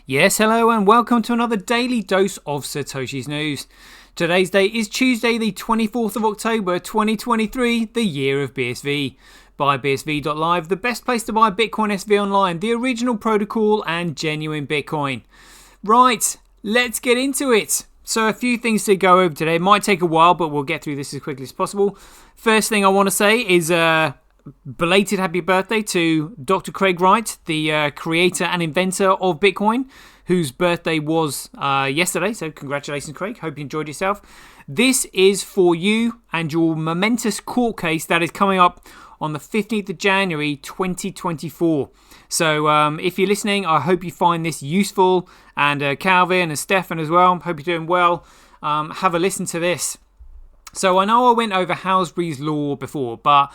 Yes, hello and welcome to another daily dose of Satoshi's News. Today's date is Tuesday the 24th of October 2023, the year of BSV. Buy BSV.live, the best place to buy Bitcoin SV online, the original protocol and genuine Bitcoin. Right, let's get into it. So a few things to go over today. It might take a while, but we'll get through this as quickly as possible. First thing I want to say is belated happy birthday to Dr. Craig Wright, the creator and inventor of Bitcoin, whose birthday was yesterday. So congratulations, Craig. Hope you enjoyed yourself. This is for you and your momentous court case that is coming up on the 15th of January 2024. So if you're listening, I hope you find this useful, and Calvin and Stefan as well. Hope you're doing well. Have a listen to this. So I know I went over Halsbury's Law before, but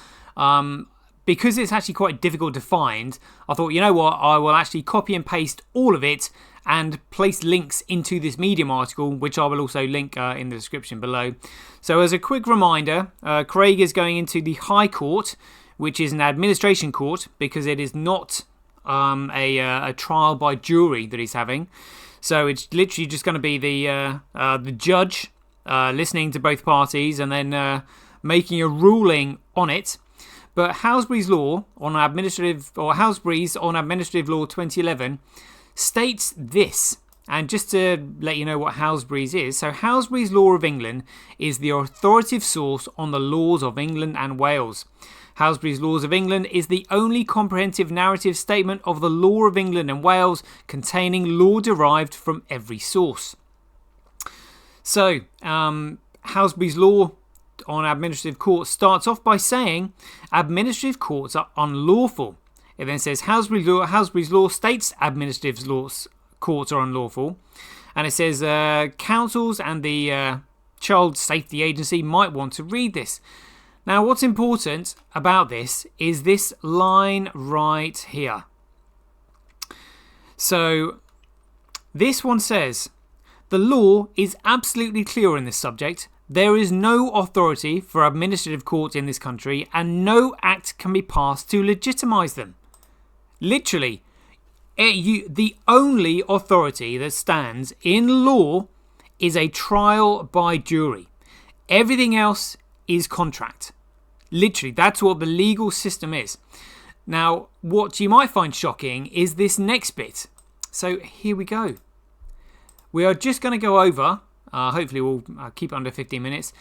because it's actually quite difficult to find, I thought, you know what, I will actually copy and paste all of it and place links into this Medium article, which I will also link in the description below. So as a quick reminder, Craig is going into the High Court, which is an administration court, because it is not a trial by jury that he's having. So it's literally just going to be the judge listening to both parties and then making a ruling on it. But Halsbury's Law on Administrative Law 2011 states this. And just to let you know what Halsbury's is, so Halsbury's Law of England is the authoritative source on the laws of England and Wales. Halsbury's Laws of England is the only comprehensive narrative statement of the law of England and Wales, containing law derived from every source. So, Halsbury's Law on administrative courts starts off by saying administrative courts are unlawful. It then says Halsbury's Law states administrative courts are unlawful. And it says councils and the Child Safety Agency might want to read this. Now, what's important about this is this line right here. So, this one says, the law is absolutely clear on this subject. There is no authority for administrative courts in this country, and no act can be passed to legitimise them. Literally, the only authority that stands in law is a trial by jury. Everything else is contract. Literally, that's what the legal system is. Now, what you might find shocking is this next bit. So here we go. We are just going to go over, hopefully we'll keep it under 15 minutes,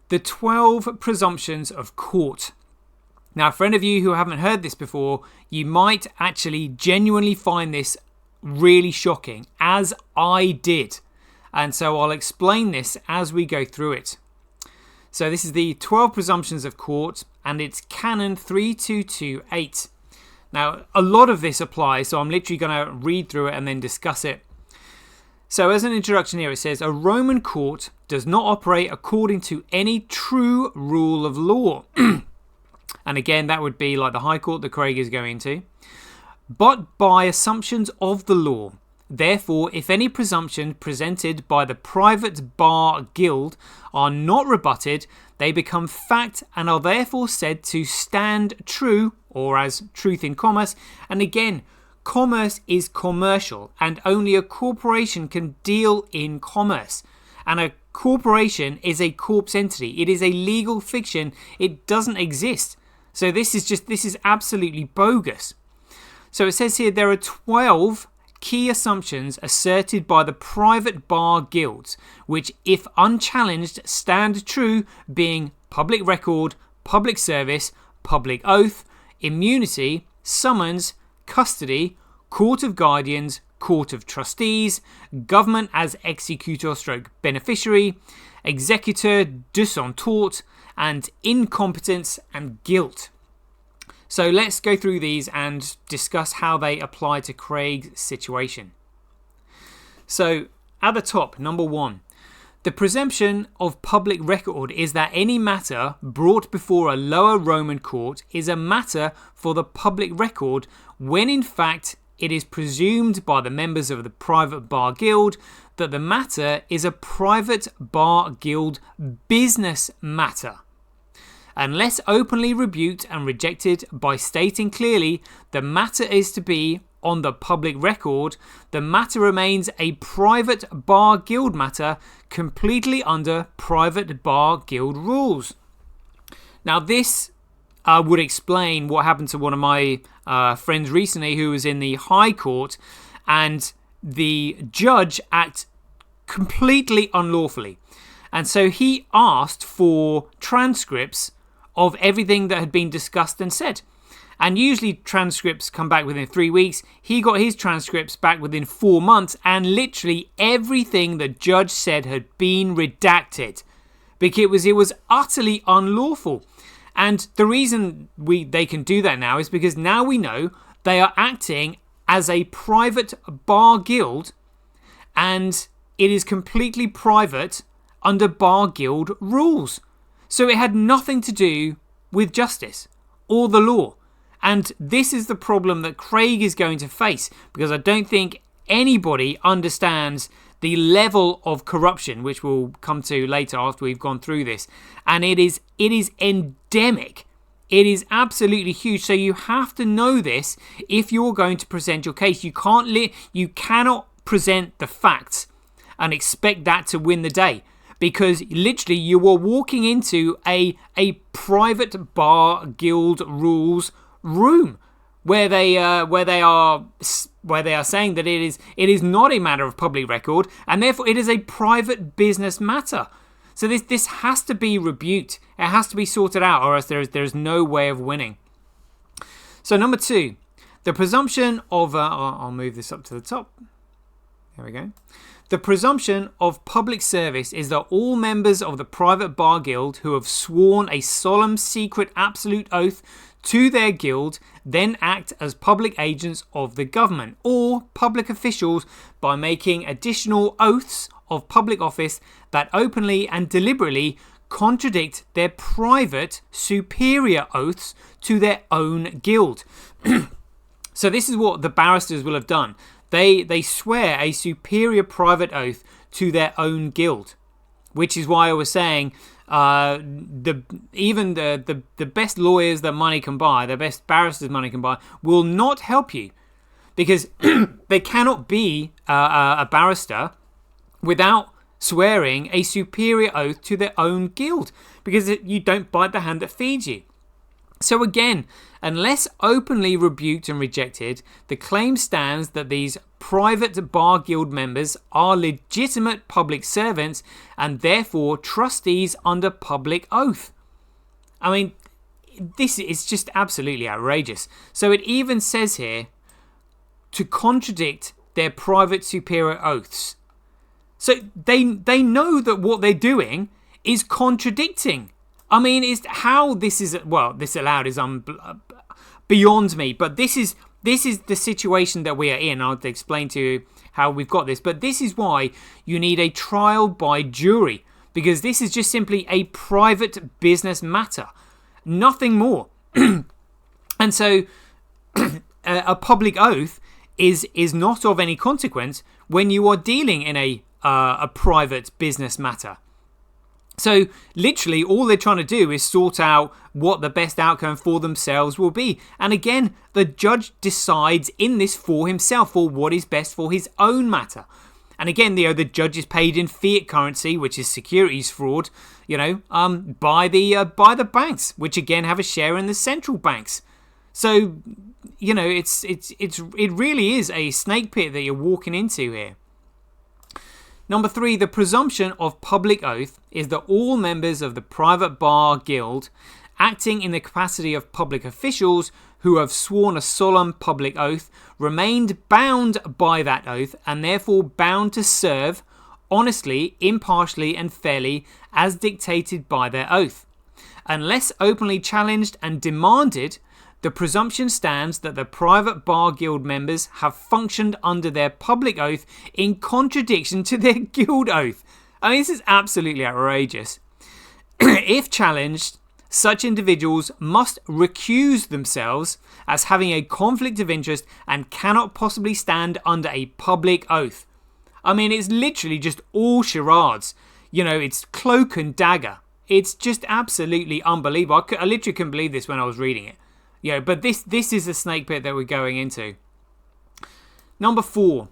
the 12 presumptions of court. Now, for any of you who haven't heard this before, you might actually genuinely find this really shocking, as I did. And so I'll explain this as we go through it. So this is the 12 presumptions of court, and it's Canon 3228. Now, a lot of this applies, so I'm literally going to read through it and then discuss it. So as an introduction here, it says, a Roman court does not operate according to any true rule of law. And again, that would be like the High Court that Craig is going to. But by assumptions of the law. Therefore, if any presumption presented by the private bar guild are not rebutted, they become fact and are therefore said to stand true, or as truth in commerce. And again, commerce is commercial, and only a corporation can deal in commerce. And a corporation is a corpse entity. It is a legal fiction. It doesn't exist. So this is absolutely bogus. So it says here there are 12 key assumptions asserted by the private bar guilds, which, if unchallenged, stand true, being public record, public service, public oath, immunity, summons, custody, court of guardians, court of trustees, government as executor stroke beneficiary, executor de son tort, and incompetence and guilt. So let's go through these and discuss how they apply to Craig's situation. So at the top, number 1, the presumption of public record is that any matter brought before a lower Roman court is a matter for the public record, when in fact it is presumed by the members of the private bar guild that the matter is a private bar guild business matter. Unless openly rebuked and rejected by stating clearly the matter is to be on the public record, the matter remains a private bar guild matter completely under private bar guild rules. Now this would explain what happened to one of my friends recently who was in the High Court, and the judge acted completely unlawfully. And so he asked for transcripts of everything that had been discussed and said. And usually transcripts come back within 3 weeks. He got his transcripts back within 4 months, and literally everything the judge said had been redacted because it was utterly unlawful. And the reason they can do that now is because now we know they are acting as a private bar guild, and it is completely private under bar guild rules. So it had nothing to do with justice or the law. And this is the problem that Craig is going to face, because I don't think anybody understands the level of corruption, which we'll come to later after we've gone through this. And it is endemic. It is absolutely huge. So you have to know this if you're going to present your case. You cannot present the facts and expect that to win the day, because literally you are walking into a private bar guild rules room where they are saying that it is not a matter of public record, and therefore it is a private business matter. So this has to be rebuked. It has to be sorted out, or else there's no way of winning. So number 2, the presumption of I'll move this up to the top. There we go. The presumption of public service is that all members of the private bar guild who have sworn a solemn, secret, absolute oath to their guild then act as public agents of the government or public officials by making additional oaths of public office that openly and deliberately contradict their private superior oaths to their own guild. So this is what the barristers will have done. They swear a superior private oath to their own guild, which is why I was saying the best lawyers that money can buy, the best barristers money can buy, will not help you, because they cannot be a barrister without swearing a superior oath to their own guild, because you don't bite the hand that feeds you. So again, unless openly rebuked and rejected, the claim stands that these private bar guild members are legitimate public servants and therefore trustees under public oath. I mean, this is just absolutely outrageous. So it even says here to contradict their private superior oaths. So they know that what they're doing is contradicting. I mean, this allowed is beyond me. But this is the situation that we are in. I'll explain to you how we've got this. But this is why you need a trial by jury, because this is just simply a private business matter, nothing more. And so a public oath is not of any consequence when you are dealing in a private business matter. So literally all they're trying to do is sort out what the best outcome for themselves will be. And again, the judge decides in this for himself, for what is best for his own matter. And again, the judge is paid in fiat currency, which is securities fraud, by the banks, which again have a share in the central banks. So, it really is a snake pit that you're walking into here. Number 3, the presumption of public oath is that all members of the private bar guild, acting in the capacity of public officials who have sworn a solemn public oath, remained bound by that oath and therefore bound to serve honestly, impartially and fairly as dictated by their oath. Unless openly challenged and demanded, the presumption stands that the private bar guild members have functioned under their public oath in contradiction to their guild oath. I mean, this is absolutely outrageous. If challenged, such individuals must recuse themselves as having a conflict of interest and cannot possibly stand under a public oath. I mean, it's literally just all charades. It's cloak and dagger. It's just absolutely unbelievable. I literally couldn't believe this when I was reading it. But this is the snake pit that we're going into. Number 4,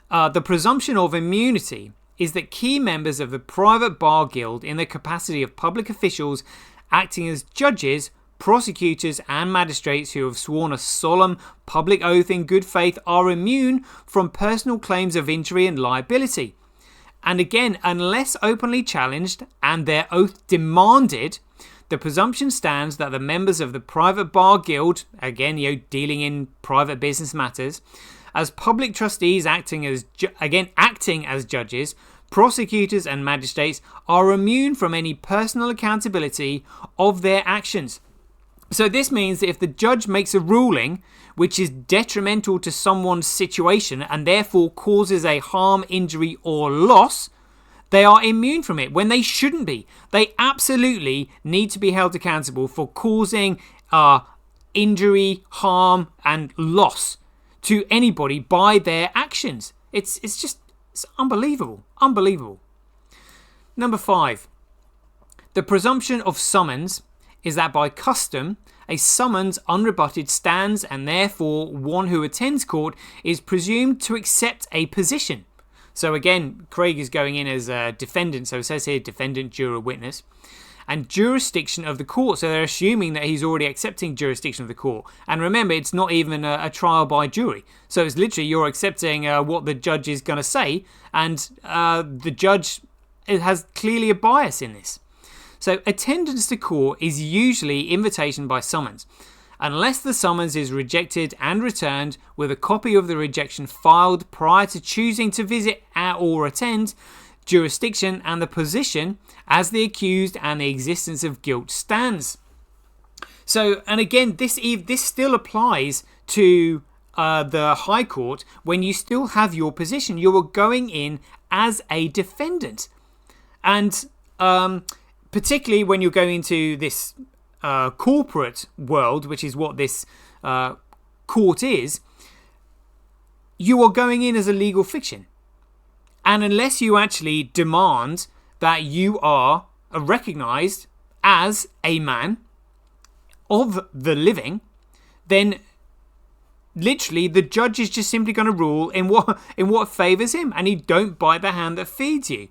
the presumption of immunity is that key members of the private bar guild in the capacity of public officials acting as judges, prosecutors and magistrates who have sworn a solemn public oath in good faith are immune from personal claims of injury and liability. And again, unless openly challenged and their oath demanded, the presumption stands that the members of the private bar guild, again, dealing in private business matters, as public trustees acting as judges, prosecutors and magistrates, are immune from any personal accountability of their actions. So this means that if the judge makes a ruling which is detrimental to someone's situation and therefore causes a harm, injury or loss, they are immune from it when they shouldn't be. They absolutely need to be held accountable for causing injury, harm and loss to anybody by their actions. It's unbelievable. Unbelievable. Number 5. The presumption of summons is that by custom, a summons unrebutted stands and therefore one who attends court is presumed to accept a position. So again, Craig is going in as a defendant, so it says here defendant, juror, witness, and jurisdiction of the court. So they're assuming that he's already accepting jurisdiction of the court. And remember, it's not even a trial by jury. So it's literally you're accepting what the judge is going to say, and the judge has clearly a bias in this. So attendance to court is usually invitation by summons, unless the summons is rejected and returned with a copy of the rejection filed prior to choosing to visit or attend jurisdiction and the position as the accused and the existence of guilt stands. So, and again, this still applies to the High Court when you still have your position. You are going in as a defendant. And particularly when you're going into this corporate world, which is what this court is, you are going in as a legal fiction. And unless you actually demand that you are recognised as a man of the living, then literally the judge is just simply going to rule in what favours him, and you don't bite the hand that feeds you.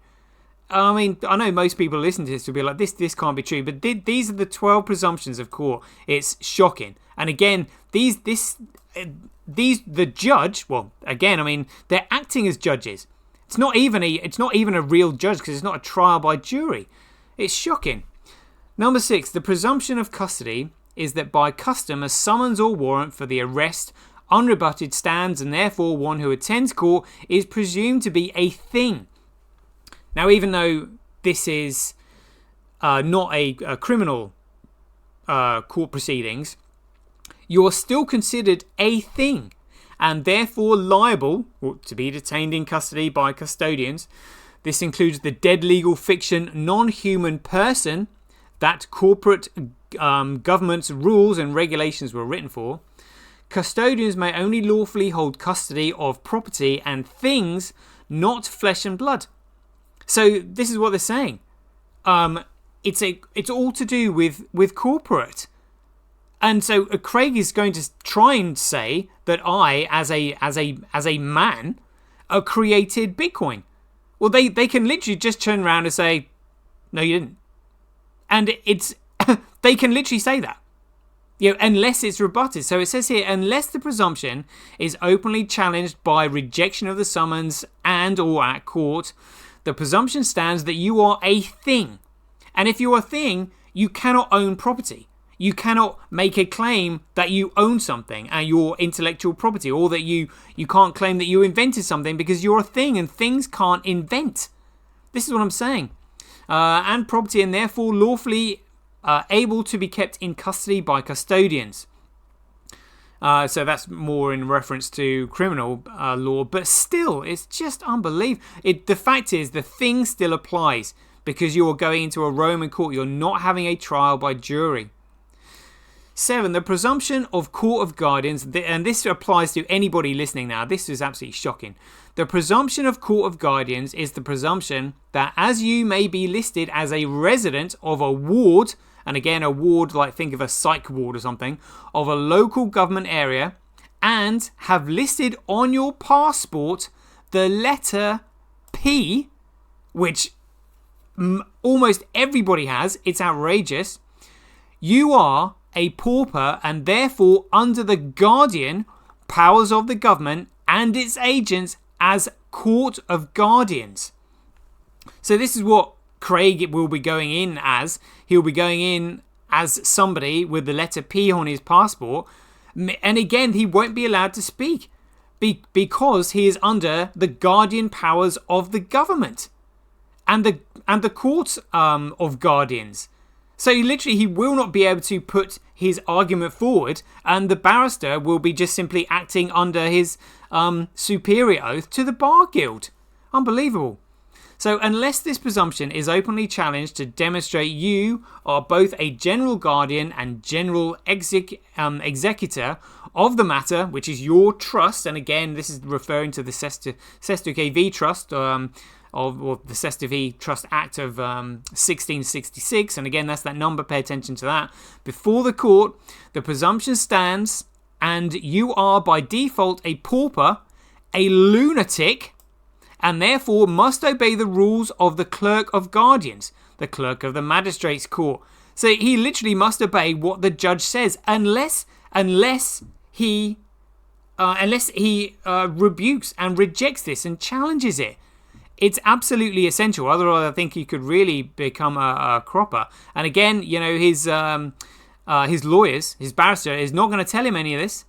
I mean, I know most people listening to this will be like, this can't be true, but these are the 12 presumptions of court. It's shocking. And again, the judge, well, again, I mean, they're acting as judges. It's not even a real judge because it's not a trial by jury. It's shocking. Number 6, the presumption of custody is that by custom a summons or warrant for the arrest unrebutted stands, and therefore one who attends court is presumed to be a thing. Now, even though this is not a criminal court proceedings, you are still considered a thing and therefore liable to be detained in custody by custodians. This includes the dead legal fiction non-human person that corporate government's rules and regulations were written for. Custodians may only lawfully hold custody of property and things, not flesh and blood. So this is what they're saying. It's all to do with corporate. And so Craig is going to try and say that I, as a man, created Bitcoin. Well, they can literally just turn around and say, no, you didn't. And it's they can literally say that, unless it's rebutted. So it says here, unless the presumption is openly challenged by rejection of the summons and or at court, the presumption stands that you are a thing. And if you're a thing, you cannot own property. You cannot make a claim that you own something and your intellectual property, or that you can't claim that you invented something because you're a thing and things can't invent. This is what I'm saying. And property, and therefore lawfully able to be kept in custody by custodians. So that's more in reference to criminal law, but still, it's just unbelievable. The fact is, the thing still applies because you're going into a Roman court. You're not having a trial by jury. 7, the presumption of court of guardians, and this applies to anybody listening now. This is absolutely shocking. The presumption of court of guardians is the presumption that as you may be listed as a resident of a ward, and again a ward, like think of a psych ward or something, of a local government area, and have listed on your passport the letter P, which almost everybody has, it's outrageous, you are a pauper and therefore under the guardian powers of the government and its agents as court of guardians. So this is what Craig will be going in as. He'll be going in as somebody with the letter P on his passport. And again, he won't be allowed to speak because he is under the guardian powers of the government and the court of guardians. So he will not be able to put his argument forward, and the barrister will be just simply acting under his superior oath to the Bar Guild. Unbelievable. So unless this presumption is openly challenged to demonstrate you are both a general guardian and general executor of the matter, which is your trust, and again this is referring to the CSW v Trust, of the CSW v Trust Act of 1666, and again that's that number, pay attention to that. Before the court, the presumption stands and you are by default a pauper, a lunatic, and therefore must obey the rules of the clerk of guardians, the clerk of the magistrate's court. So he literally must obey what the judge says, unless he rebukes and rejects this and challenges it. It's absolutely essential. Otherwise, I think he could really become a cropper. And again, his lawyers, his barrister, is not going to tell him any of this.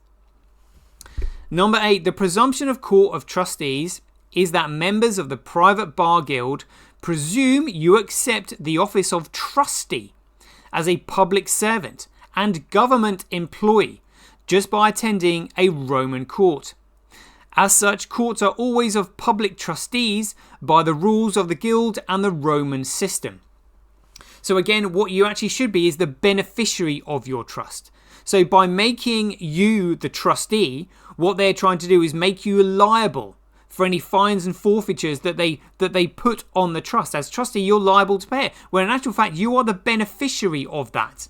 Number 8, the presumption of court of trustees is that members of the private bar guild presume you accept the office of trustee as a public servant and government employee just by attending a Roman court. As such, courts are always of public trustees by the rules of the guild and the Roman system. So again, what you actually should be is the beneficiary of your trust. So by making you the trustee, what they're trying to do is make you liable for any fines and forfeitures that they put on the trust. As trustee, you're liable to pay it, when in actual fact you are the beneficiary of that.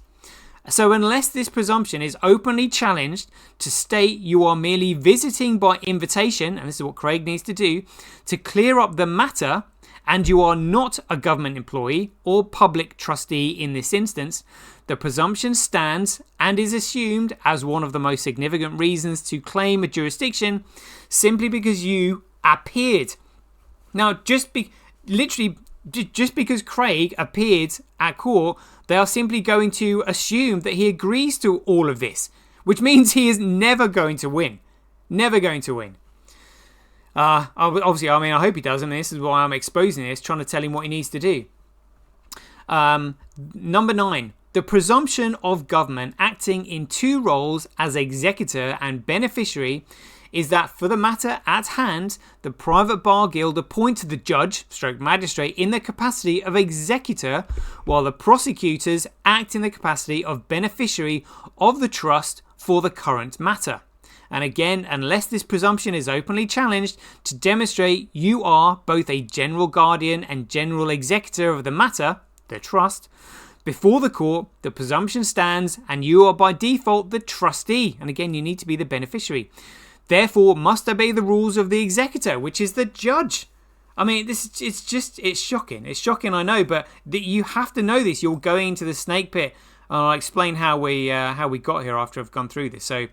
So unless this presumption is openly challenged to state you are merely visiting by invitation, and this is what Craig needs to do, to clear up the matter, and you are not a government employee or public trustee in this instance, the presumption stands and is assumed as one of the most significant reasons to claim a jurisdiction simply because you appeared. Now, just because Craig appeared at court, they are simply going to assume that he agrees to all of this, which means he is never going to win. Never going to win. Obviously, I hope he does, and this is why I'm exposing this, trying to tell him what he needs to do. Number 9. The presumption of government acting in two roles as executor and beneficiary is that for the matter at hand, the private bar guild appoint the judge, stroke magistrate, in the capacity of executor, while the prosecutors act in the capacity of beneficiary of the trust for the current matter. And again, unless this presumption is openly challenged to demonstrate you are both a general guardian and general executor of the matter, the trust, before the court, the presumption stands and you are by default the trustee. And again, you need to be the beneficiary. Therefore, must obey the rules of the executor, which is the judge. I mean, it's shocking. It's shocking, I know, but you have to know this. You're going into the snake pit. I'll explain how we got here after I've gone through this. So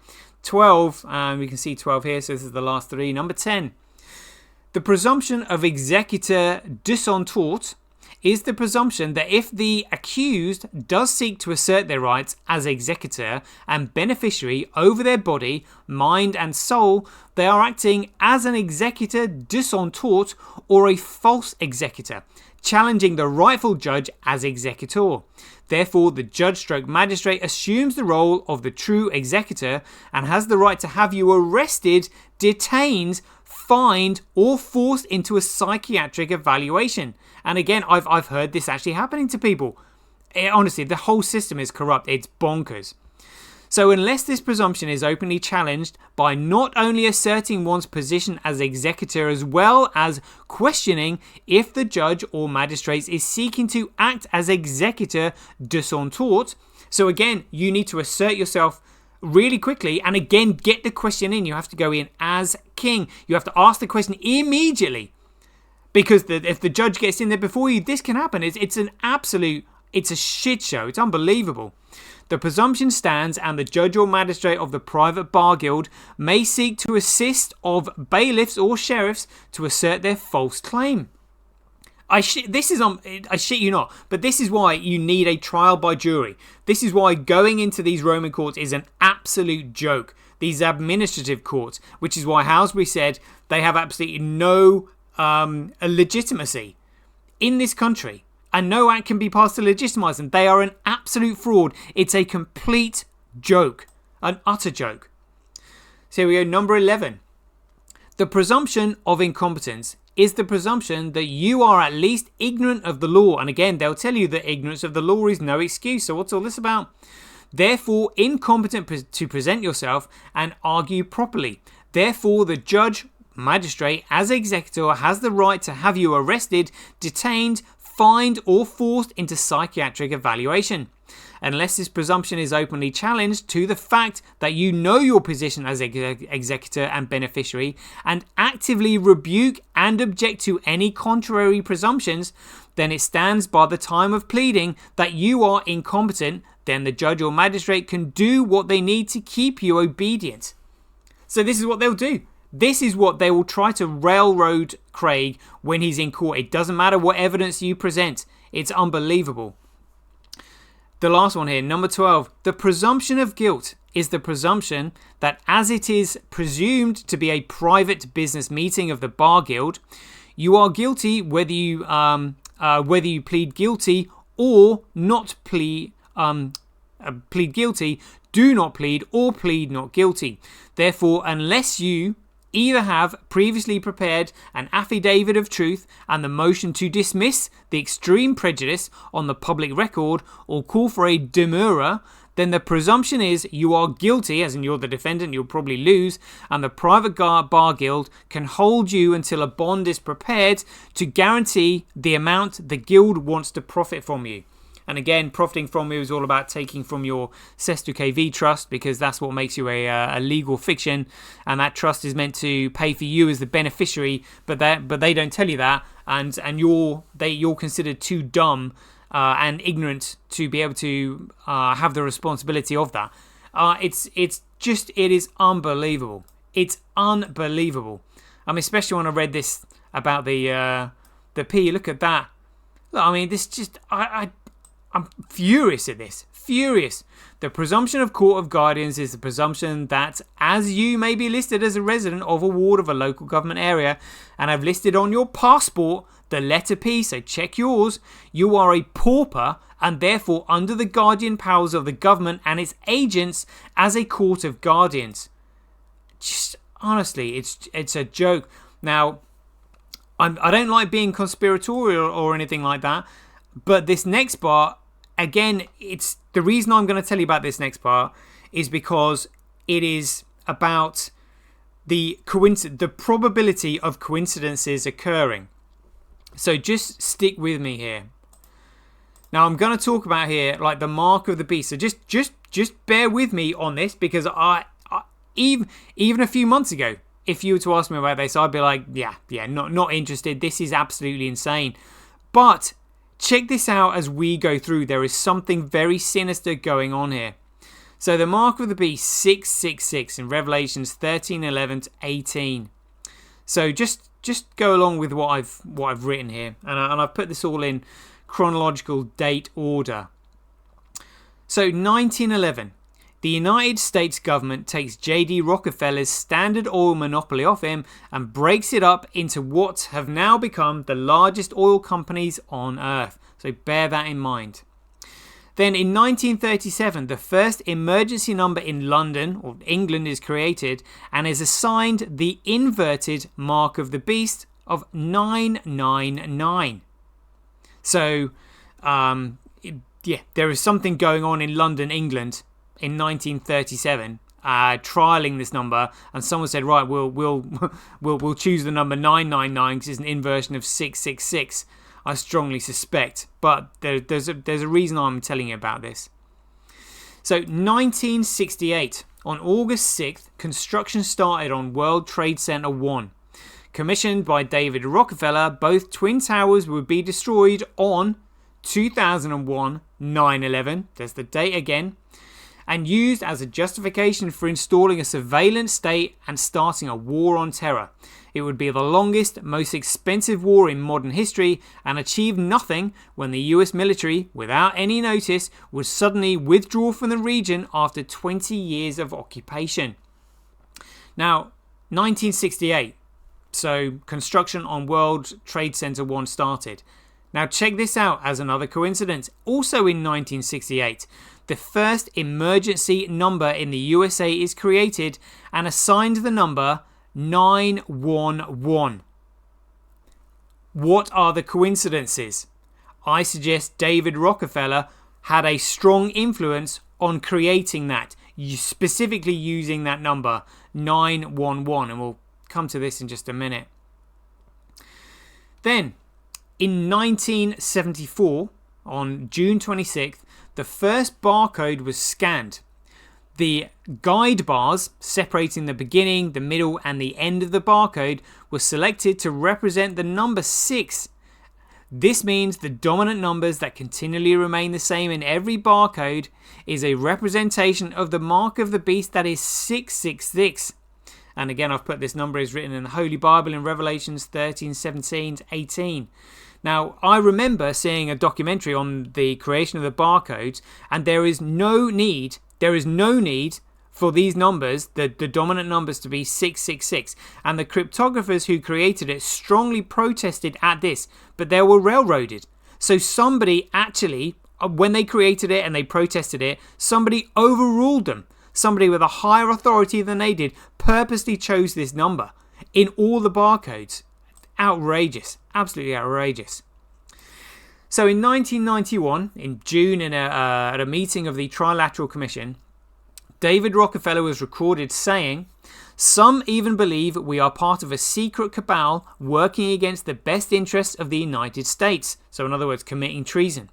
12, we can see 12 here, so this is the last 3. Number 10, the presumption of executor dissentort is the presumption that if the accused does seek to assert their rights as executor and beneficiary over their body, mind and soul, they are acting as an executor dissentort or a false executor, challenging the rightful judge as executor. Therefore, the judge stroke magistrate assumes the role of the true executor and has the right to have you arrested, detained, fined, or forced into a psychiatric evaluation. And again, I've heard this actually happening to people. Honestly, the whole system is corrupt. It's bonkers. So unless this presumption is openly challenged by not only asserting one's position as executor as well as questioning if the judge or magistrate is seeking to act as executor dissentort. So again, you need to assert yourself really quickly and again get the question in. You have to go in as king. You have to ask the question immediately, because if the judge gets in there before you, this can happen. It's a shit show. It's unbelievable. The presumption stands, and the judge or magistrate of the private bar guild may seek to assist of bailiffs or sheriffs to assert their false claim. I shit you not, but this is why you need a trial by jury. This is why going into these Roman courts is an absolute joke. These administrative courts, which is why Halsbury said they have absolutely no legitimacy in this country, and no act can be passed to legitimise them. They are an absolute fraud. It's a complete joke, an utter joke. So here we go, number 11. The presumption of incompetence is the presumption that you are at least ignorant of the law. And again, they'll tell you that ignorance of the law is no excuse. So what's all this about? Therefore, incompetent to present yourself and argue properly. Therefore, the judge, magistrate, as executor, has the right to have you arrested, detained, fined, or forced into psychiatric evaluation, unless this presumption is openly challenged to the fact that you know your position as executor and beneficiary and actively rebuke and object to any contrary presumptions. Then it stands by the time of pleading that you are incompetent. Then the judge or magistrate can do what they need to keep you obedient. So this is what they'll do. This is what they will try to railroad Craig when he's in court. It doesn't matter what evidence you present. It's unbelievable. The last one here, number 12. The presumption of guilt is the presumption that as it is presumed to be a private business meeting of the bar guild, you are guilty whether you plead guilty or not plead guilty, do not plead, or plead not guilty. Therefore, unless you either have previously prepared an affidavit of truth and the motion to dismiss the extreme prejudice on the public record, or call for a demurrer, then the presumption is you are guilty, as in you're the defendant, you'll probably lose, and the private bar guild can hold you until a bond is prepared to guarantee the amount the guild wants to profit from you. And again, profiting from you is all about taking from your CSW KV trust, because that's what makes you a legal fiction, and that trust is meant to pay for you as the beneficiary, but they don't tell you that, and you're considered too dumb and ignorant to be able to have the responsibility of that. It is unbelievable. It's unbelievable. I mean, especially when I read this about the P. Look at that. Look, I mean, this just I'm furious at this. Furious. The presumption of Court of Guardians is the presumption that as you may be listed as a resident of a ward of a local government area and have listed on your passport the letter P, so check yours, you are a pauper and therefore under the guardian powers of the government and its agents as a court of guardians. Just honestly, it's a joke. Now, I don't like being conspiratorial or anything like that, but this next part, again, it's the reason I'm going to tell you about this next part is because it is about the probability of coincidences occurring. So just stick with me here. Now I'm going to talk about here like the mark of the beast. So just bear with me on this, because I even a few months ago, if you were to ask me about this, I'd be like, yeah, not interested. This is absolutely insane. But check this out as we go through. There is something very sinister going on here. So the mark of the beast, 666 in Revelations 13:11-18. So just go along with what I've written here, and I've put this all in chronological date order. So 1911. The United States government takes J.D. Rockefeller's Standard Oil monopoly off him and breaks it up into what have now become the largest oil companies on earth. So bear that in mind. Then in 1937, the first emergency number in London, or England, is created and is assigned the inverted mark of the beast of 999. So, there is something going on in London, England, in 1937, trialing this number, and someone said, right, we'll choose the number 999 because it's an inversion of 666. I strongly suspect, but there's a reason I'm telling you about this. So 1968, On August 6th, construction started on World Trade Center 1. Commissioned by David Rockefeller, both Twin Towers would be destroyed on 2001 9/11, there's the date again, and used as a justification for installing a surveillance state and starting a war on terror. It would be the longest, most expensive war in modern history and achieved nothing when the US military, without any notice, would suddenly withdraw from the region after 20 years of occupation. Now, 1968, so construction on World Trade Center 1 started. Now check this out as another coincidence. Also in 1968, the first emergency number in the USA is created and assigned the number 911. What are the coincidences? I suggest David Rockefeller had a strong influence on creating that, specifically using that number 911, and we'll come to this in just a minute. Then, in 1974, on June 26th, the first barcode was scanned. The guide bars separating the beginning, the middle and the end of the barcode were selected to represent the number 6. This means the dominant numbers that continually remain the same in every barcode is a representation of the mark of the beast, that is 666. And again, I've put this number is written in the Holy Bible in Revelations 13:17-18. Now, I remember seeing a documentary on the creation of the barcodes, and there is no need for these numbers, the dominant numbers, to be 666. And the cryptographers who created it strongly protested at this, but they were railroaded. So somebody actually, when they created it and they protested it, somebody overruled them. Somebody with a higher authority than they did purposely chose this number in all the barcodes. Outrageous. Absolutely outrageous. So in 1991, in June, at a meeting of the Trilateral Commission, David Rockefeller was recorded saying, "Some even believe we are part of a secret cabal working against the best interests of the United States." So in other words, committing treason.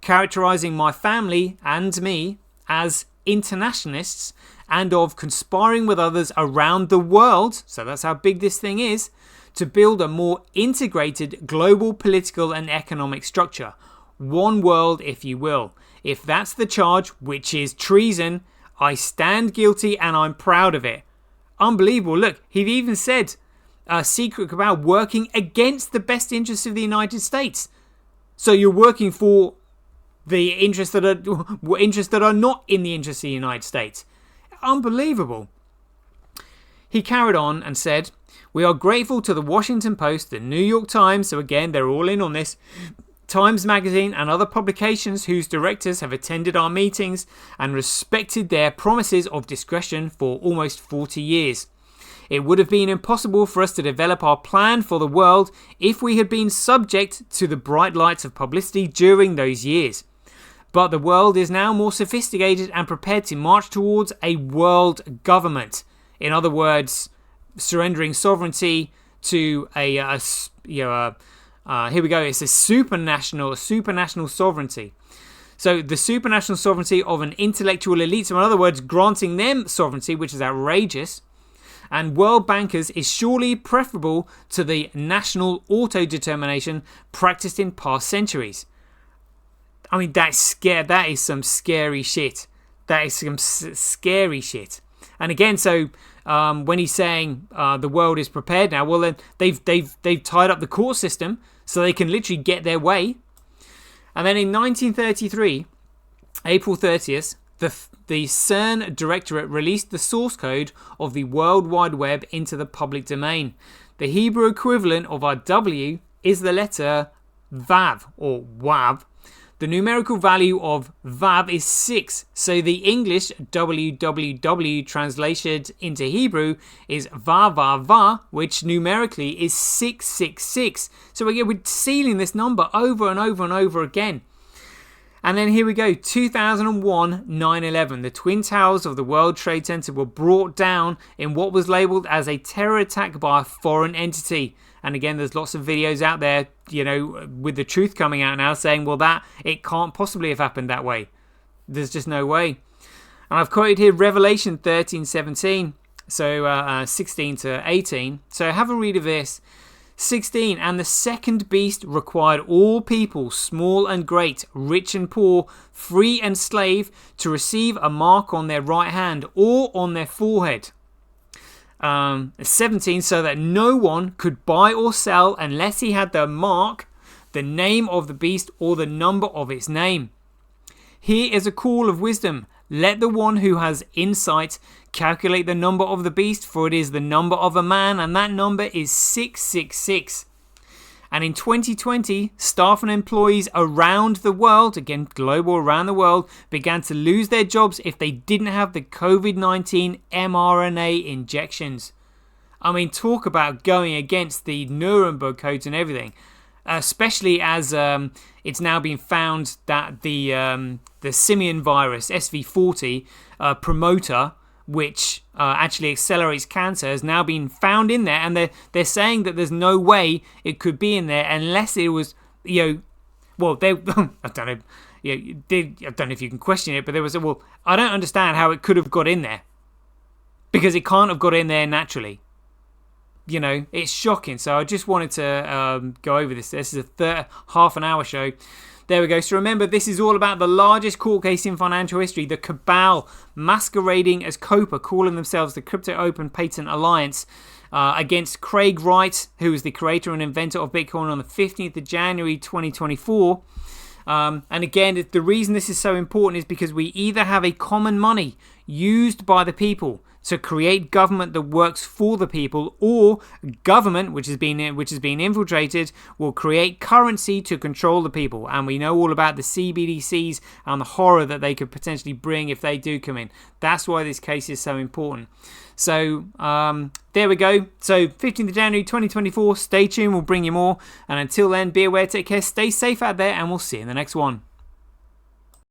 Characterizing my family and me as internationalists and of conspiring with others around the world, so that's how big this thing is, to build a more integrated global political and economic structure. One world, if you will. If that's the charge, which is treason, I stand guilty and I'm proud of it. Unbelievable. Look, he even said a secret cabal working against the best interests of the United States. So you're working for the interests that are not in the interests of the United States. Unbelievable. He carried on and said, "We are grateful to the Washington Post, the New York Times," so again, they're all in on this, "Times Magazine and other publications whose directors have attended our meetings and respected their promises of discretion for almost 40 years. It would have been impossible for us to develop our plan for the world if we had been subject to the bright lights of publicity during those years. But the world is now more sophisticated and prepared to march towards a world government." In other words, surrendering sovereignty to here we go, it's a supranational sovereignty. So the supranational sovereignty of an intellectual elite, so in other words, granting them sovereignty, which is outrageous, and world bankers is surely preferable to the national auto-determination practiced in past centuries. I mean, that is some scary shit. That is some scary shit. And again, so when he's saying the world is prepared now, well, then they've tied up the court system so they can literally get their way. And then in 1933, April 30th, the CERN Directorate released the source code of the World Wide Web into the public domain. The Hebrew equivalent of our W is the letter Vav, or Wab. The numerical value of Vav is 6, so the English www translated into Hebrew is Va Va Va, which numerically is 666. So again, we're sealing this number over and over and over again. And then here we go, 2001 9/11. The Twin Towers of the World Trade Center were brought down in what was labeled as a terror attack by a foreign entity. And again, there's lots of videos out there, with the truth coming out now saying, well, that it can't possibly have happened that way. There's just no way. And I've quoted here Revelation 13:17, so 16 to 18. So have a read of this. 16, and the second beast required all people, small and great, rich and poor, free and slave, to receive a mark on their right hand or on their forehead. 17, so that no one could buy or sell unless he had the mark, the name of the beast, or the number of its name. Here is a call of wisdom. Let the one who has insight calculate the number of the beast, for it is the number of a man, and that number is 666. And in 2020, staff and employees around the world, again global around the world, began to lose their jobs if they didn't have the COVID-19 mRNA injections. I mean, talk about going against the Nuremberg codes and everything. Especially as it's now been found that the simian virus SV40 promoter, which actually accelerates cancer, has now been found in there, and they're saying that there's no way it could be in there unless it was, well, they I don't know, I don't know if you can question it, but there was I don't understand how it could have got in there, because it can't have got in there naturally. It's shocking. So I just wanted to go over this. This is a half an hour show. There we go. So remember, this is all about the largest court case in financial history. The cabal masquerading as COPA, calling themselves the Crypto Open Patent Alliance, against Craig Wright, who was the creator and inventor of Bitcoin, on the 15th of January 2024. And again, the reason this is so important is because we either have a common money used by the people to create government that works for the people, or government, which has been infiltrated, will create currency to control the people. And we know all about the CBDCs and the horror that they could potentially bring if they do come in. That's why this case is so important. So there we go. So 15th of January 2024. Stay tuned. We'll bring you more. And until then, be aware, take care, stay safe out there, and we'll see you in the next one.